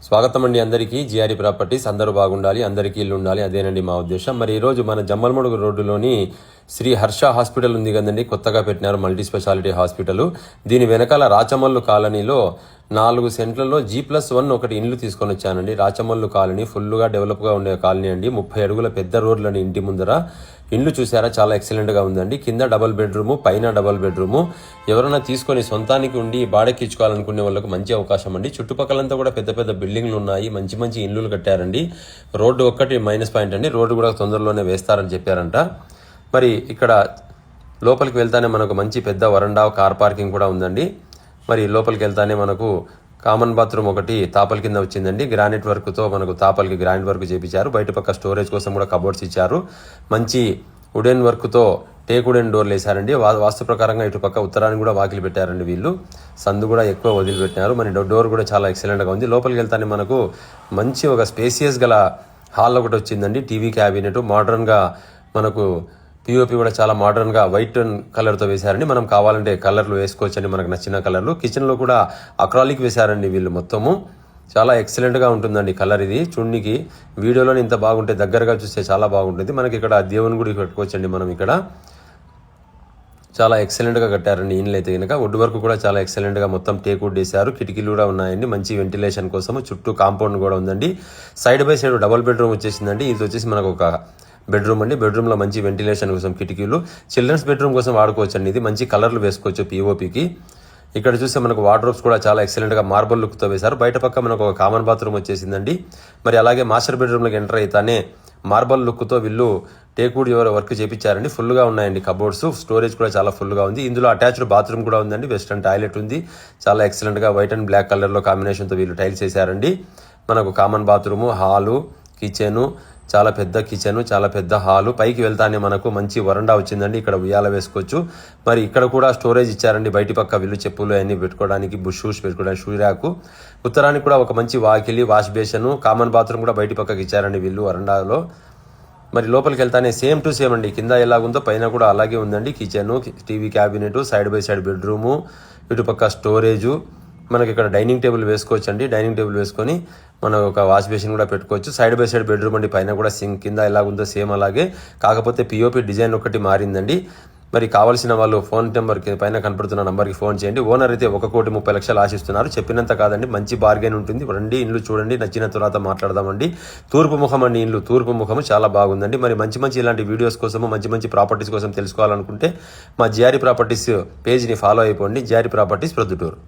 స్వాగతం అండి అందరికీ. జిఆర్ఈ ప్రాపర్టీస్ అందరూ బాగుండాలి, అందరికీ ఇల్లు ఉండాలి, అదేనండి మా ఉద్దేశం. మరి ఈరోజు మన జమ్మలమడుగు రోడ్డులోని శ్రీ హర్ష హాస్పిటల్ ఉంది కదండి, కొత్తగా పెట్టినారు మల్టీ స్పెషాలిటీ హాస్పిటల్. దీని వెనకాల రాచమల్లు కాలనీలో 4 సెంట్లలో G+1 ఒకటి ఇండ్లు తీసుకొని వచ్చానండి. రాచమల్లు కాలనీ ఫుల్గా డెవలప్గా ఉండే కాలనీ అండి. 30 అడుగుల పెద్ద రోడ్లని ఇంటి ముందర ఇండ్లు చూసారా, చాలా ఎక్సలెంట్గా ఉందండి. కింద డబుల్ బెడ్రూము, పైన డబుల్ బెడ్రూము. ఎవరైనా తీసుకొని సొంతానికి ఉండి బాడెక్కించుకోవాలనుకునే వాళ్ళకి మంచి అవకాశం అండి. చుట్టుపక్కలంతా కూడా పెద్ద పెద్ద బిల్డింగ్లు ఉన్నాయి, మంచి మంచి ఇండ్లు కట్టారండి. రోడ్డు ఒక్కటి మైనస్ పాయింట్ అండి, రోడ్డు కూడా తొందరలోనే వేస్తారని చెప్పారంట. మరి ఇక్కడ లోపలికి వెళ్తానే మనకు మంచి పెద్ద వరండా, కార్ పార్కింగ్ కూడా ఉందండి. మరి లోపలికి వెళ్తానే మనకు కామన్ బాత్రూమ్ ఒకటి తాపల కింద వచ్చిందండి. గ్రానైట్ వర్క్తో మనకు తాపలకి గ్రానైట్ వర్క్ చేయించారు. బయట పక్క స్టోరేజ్ కోసం కూడా కబోర్డ్స్ ఇచ్చారు. మంచి వుడెన్ వర్క్తో టేక్ వుడెన్ డోర్లు వేశారండి. వాస్తు ప్రకారంగా ఇటు పక్క ఉత్తరానికి కూడా వాకిలి పెట్టారండి వీళ్ళు. సందు కూడా ఎక్కువ వదిలిపెట్టినారు. మరి డోర్ కూడా చాలా ఎక్సలెంట్గా ఉంది. లోపలికి వెళ్తానే మనకు మంచి ఒక స్పేసియస్ గల హాల్ ఒకటి వచ్చిందండి. టీవీ క్యాబినెట్ మోడర్న్గా మనకు పిఓపి కూడా చాలా మోడర్న్గా వైట్ కలర్తో వేశారండి. మనం కావాలంటే కలర్లు వేసుకోవచ్చండి, మనకు నచ్చిన కలర్లు. కిచెన్లో కూడా అక్రాలిక్ వేశారండి వీళ్ళు. మొత్తము చాలా ఎక్సలెంట్గా ఉంటుందండి కలర్. ఇది చూడనికి వీడియోలోనే ఇంత బాగుంటే దగ్గరగా చూస్తే చాలా బాగుంటుంది. మనకి ఇక్కడ దేవుని గుడి పెట్టుకోవచ్చండి. మనం ఇక్కడ చాలా ఎక్సలెంట్గా కట్టారండి ఇండ్లు అయితే కనుక. వుడ్ వర్క్ కూడా చాలా ఎక్సలెంట్గా మొత్తం టేక్ వుడ్ వేశారు. కిటికీలు కూడా ఉన్నాయండి, మంచి వెంటిలేషన్ కోసం. చుట్టూ కాంపౌండ్ కూడా ఉందండి. Side by side double bedroom వచ్చేసిందండి. ఇది వచ్చేసి మనకు ఒక బెడ్రూమ్ అండి. బెడ్రూమ్లో మంచి వెంటిలేషన్ కోసం కిటికీలు. చిల్డ్రన్స్ బెడ్రూమ్ కోసం వాడుకోవచ్చు అండి. ఇది మంచి కలర్లు వేసుకోవచ్చు పిఓపికి. ఇక్కడ చూస్తే మనకు వార్డ్రోబ్స్ కూడా చాలా ఎక్సలెంట్గా మార్బల్ లుక్తో వేశారు. బయట పక్క మనకు ఒక కామన్ బాత్రూమ్ వచ్చేసిందండి. మరి అలాగే మాస్టర్ బెడ్రూమ్లోకి ఎంటర్ అయితేనే మార్బల్ లుక్తో వీళ్ళు టేక్వుడ్ వర్క్ చేయించారండి. ఫుల్గా ఉన్నాయండి కబోర్డ్స్. స్టోరేజ్ కూడా చాలా ఫుల్గా ఉంది. ఇందులో అటాచ్డ్ బాత్రూమ్ కూడా ఉందండి. వెస్టర్న్ టాయిలెట్ ఉంది. చాలా ఎక్సలెంట్గా వైట్ అండ్ బ్లాక్ కలర్లో కాంబినేషన్తో వీళ్ళు టైల్స్ వేశారండి. మనకు కామన్ బాత్రూము, హాలు, కిచెను, చాలా పెద్ద కిచెను, చాలా పెద్ద హాలు. పైకి వెళ్తానే మనకు మంచి వరండా వచ్చిందండి. ఇక్కడ ఉయ్యాల వేసుకోవచ్చు. మరి ఇక్కడ కూడా స్టోరేజ్ ఇచ్చారండి. బయట పక్క వీళ్ళు చెప్పులు అన్ని పెట్టుకోవడానికి, షూస్ పెట్టుకోవడానికి, షూ ర్యాకు. ఉత్తరానికి కూడా ఒక మంచి వాకిలి, వాష్ బేషన్, కామన్ బాత్రూమ్ కూడా బయట పక్కకి ఇచ్చారండి వీళ్ళు వరండాలో. మరి లోపలికి వెళ్తానే సేమ్ టు సేమ్ అండి. కింద ఎలాగుందో పైన కూడా అలాగే ఉందండి. Kitchen, TV cabinet, side by side bedroom, ఇటుపక్క స్టోరేజు. మనకి ఇక్కడ డైనింగ్ టేబుల్ వేసుకోవచ్చు అండి. డైనింగ్ టేబుల్ వేసుకొని మనం ఒక వాష్ బేసిన్ కూడా పెట్టుకోవచ్చు. సైడ్ బై సైడ్ బెడ్రూమ్ అండి. పైన కూడా సింక్, కింద ఎలాగుందో సేమ్ అలాగే. కాకపోతే పిఓపి డిజైన్ ఒకటి మారిందండి. మరి కావాల్సిన వాళ్ళు ఫోన్ నెంబర్ పైన కనపడుతున్న నెంబర్కి ఫోన్ చేయండి. ఓనర్ అయితే 1,30,00,000 ఆశిస్తున్నారు. చెప్పినంత కాదండి, మంచి బార్గెన్ ఉంటుంది. రండి, ఇండ్లు చూడండి, నచ్చిన తర్వాత మాట్లాడదామండి. తూర్పు ముఖం అండి ఇండ్లు, తూర్పు ముఖము చాలా బాగుందండి. మరి మంచి మంచి ఇలాంటి వీడియోస్ కోసము, మంచి మంచి ప్రాపర్టీస్ కోసం తెలుసుకోవాలనుకుంటే మా జిఆర్ఈ ప్రాపర్టీస్ పేజ్ని ఫాలో అయిపోండి. GRE properties Proddatur.